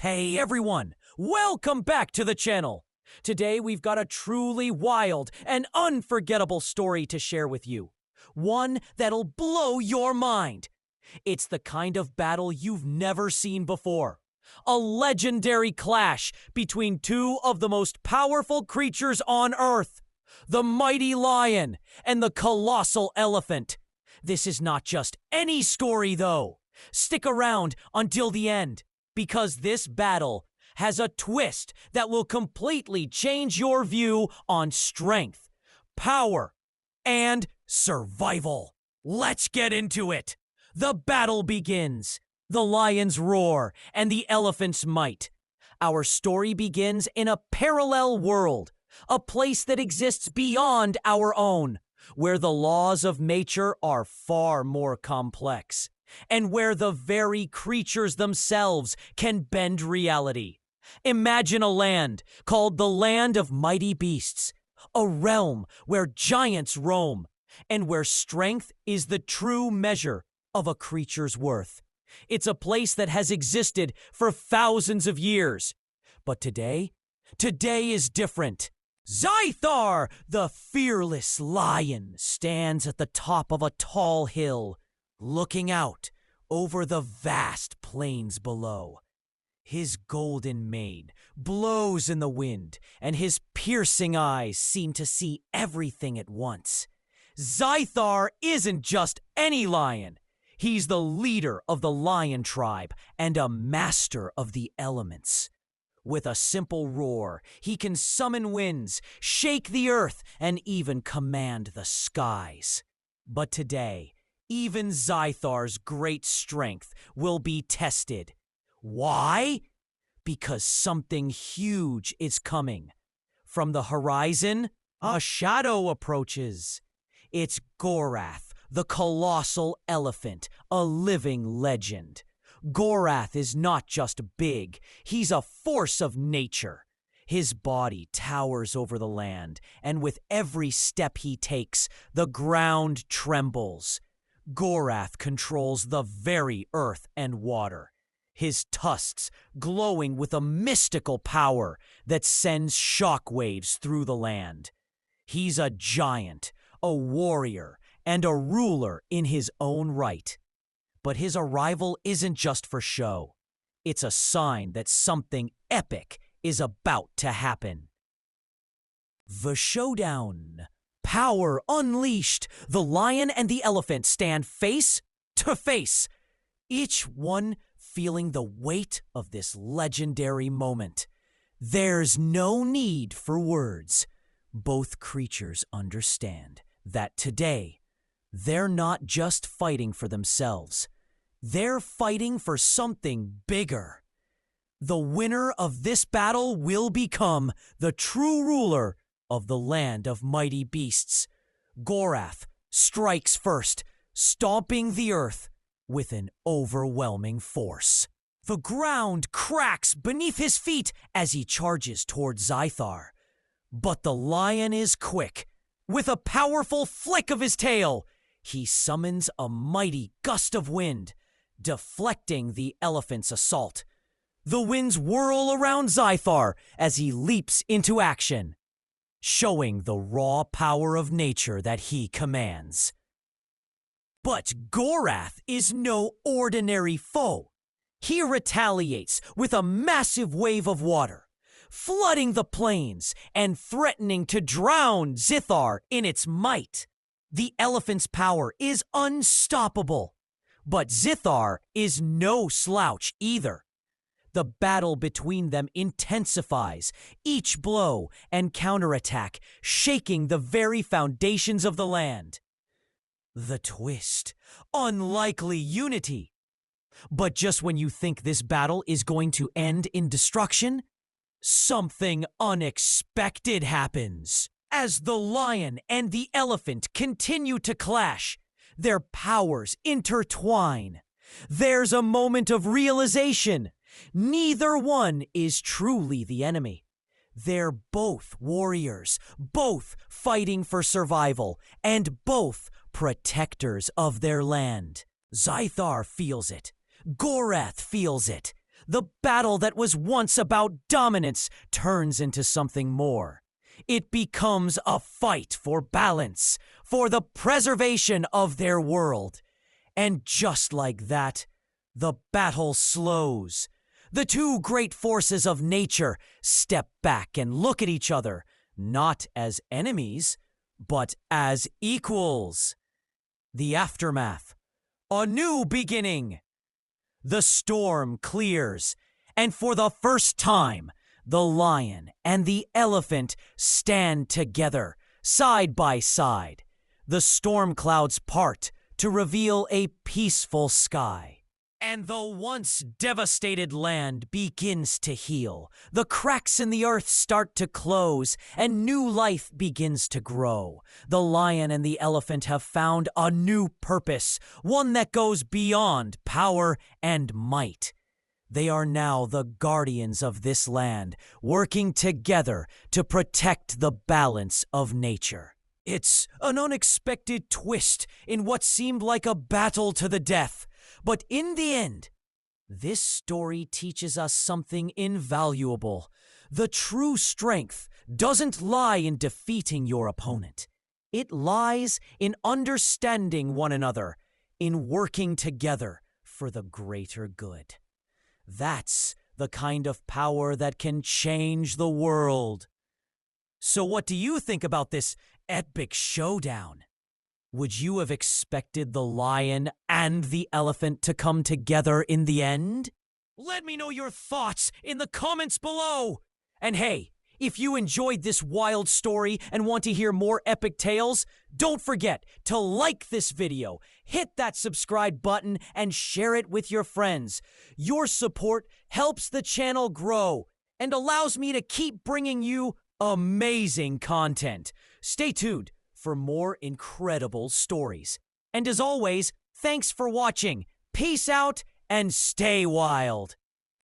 Hey everyone, welcome back to the channel. Today we've got a truly wild and unforgettable story to share with you. One that'll blow your mind. It's the kind of battle you've never seen before. A legendary clash between two of the most powerful creatures on Earth. The mighty lion and the colossal elephant. This is not just any story though. Stick around until the end, because this battle has a twist that will completely change your view on strength, power, and survival. Let's get into it. The battle begins. The lion's roar and the elephant's might. Our story begins in a parallel world, a place that exists beyond our own, where the laws of nature are far more complex, and where the very creatures themselves can bend reality. Imagine a land called the Land of Mighty Beasts, a realm where giants roam, and where strength is the true measure of a creature's worth. It's a place that has existed for thousands of years. But today is different. Zythar, the fearless lion, stands at the top of a tall hill, looking out over the vast plains below. His golden mane blows in the wind, and his piercing eyes seem to see everything at once. Zythar isn't just any lion. He's the leader of the lion tribe and a master of the elements. With a simple roar, he can summon winds, shake the earth, and even command the skies. But today, even Zythar's great strength will be tested. Why? Because something huge is coming. From the horizon, a shadow approaches. It's Gorrath, the colossal elephant, a living legend. Gorrath is not just big, he's a force of nature. His body towers over the land, and with every step he takes, the ground trembles. Gorrath controls the very earth and water, his tusks glowing with a mystical power that sends shockwaves through the land. He's a giant, a warrior, and a ruler in his own right. But his arrival isn't just for show. It's a sign that something epic is about to happen. The Showdown. Power unleashed. The lion and the elephant stand face to face, each one feeling the weight of this legendary moment. There's no need for words. Both creatures understand that today, they're not just fighting for themselves. They're fighting for something bigger. The winner of this battle will become the true ruler of the Land of Mighty Beasts. Gorrath strikes first, stomping the earth with an overwhelming force. The ground cracks beneath his feet as he charges toward Zythar. But the lion is quick. With a powerful flick of his tail, he summons a mighty gust of wind, deflecting the elephant's assault. The winds whirl around Zythar as he leaps into action, showing the raw power of nature that he commands. But Gorrath is no ordinary foe. He retaliates with a massive wave of water, flooding the plains and threatening to drown Zythar in its might. The elephant's power is unstoppable, but Zythar is no slouch either. The battle between them intensifies, each blow and counterattack shaking the very foundations of the land. The twist: unlikely unity. But just when you think this battle is going to end in destruction, something unexpected happens. As the lion and the elephant continue to clash, their powers intertwine. There's a moment of realization. Neither one is truly the enemy. They're both warriors, both fighting for survival, and both protectors of their land. Zythar feels it. Gorrath feels it. The battle that was once about dominance turns into something more. It becomes a fight for balance, for the preservation of their world. And just like that, the battle slows. The two great forces of nature step back and look at each other, not as enemies, but as equals. The aftermath. A new beginning. The storm clears, and for the first time, the lion and the elephant stand together, side by side. The storm clouds part to reveal a peaceful sky. And the once devastated land begins to heal. The cracks in the earth start to close, and new life begins to grow. The lion and the elephant have found a new purpose, one that goes beyond power and might. They are now the guardians of this land, working together to protect the balance of nature. It's an unexpected twist in what seemed like a battle to the death. But in the end, this story teaches us something invaluable. The true strength doesn't lie in defeating your opponent. It lies in understanding one another, in working together for the greater good. That's the kind of power that can change the world. So what do you think about this epic showdown? Would you have expected the lion and the elephant to come together in the end? Let me know your thoughts in the comments below. And hey, if you enjoyed this wild story and want to hear more epic tales, don't forget to like this video, hit that subscribe button, and share it with your friends. Your support helps the channel grow and allows me to keep bringing you amazing content. Stay tuned for more incredible stories. And as always, thanks for watching. Peace out and stay wild.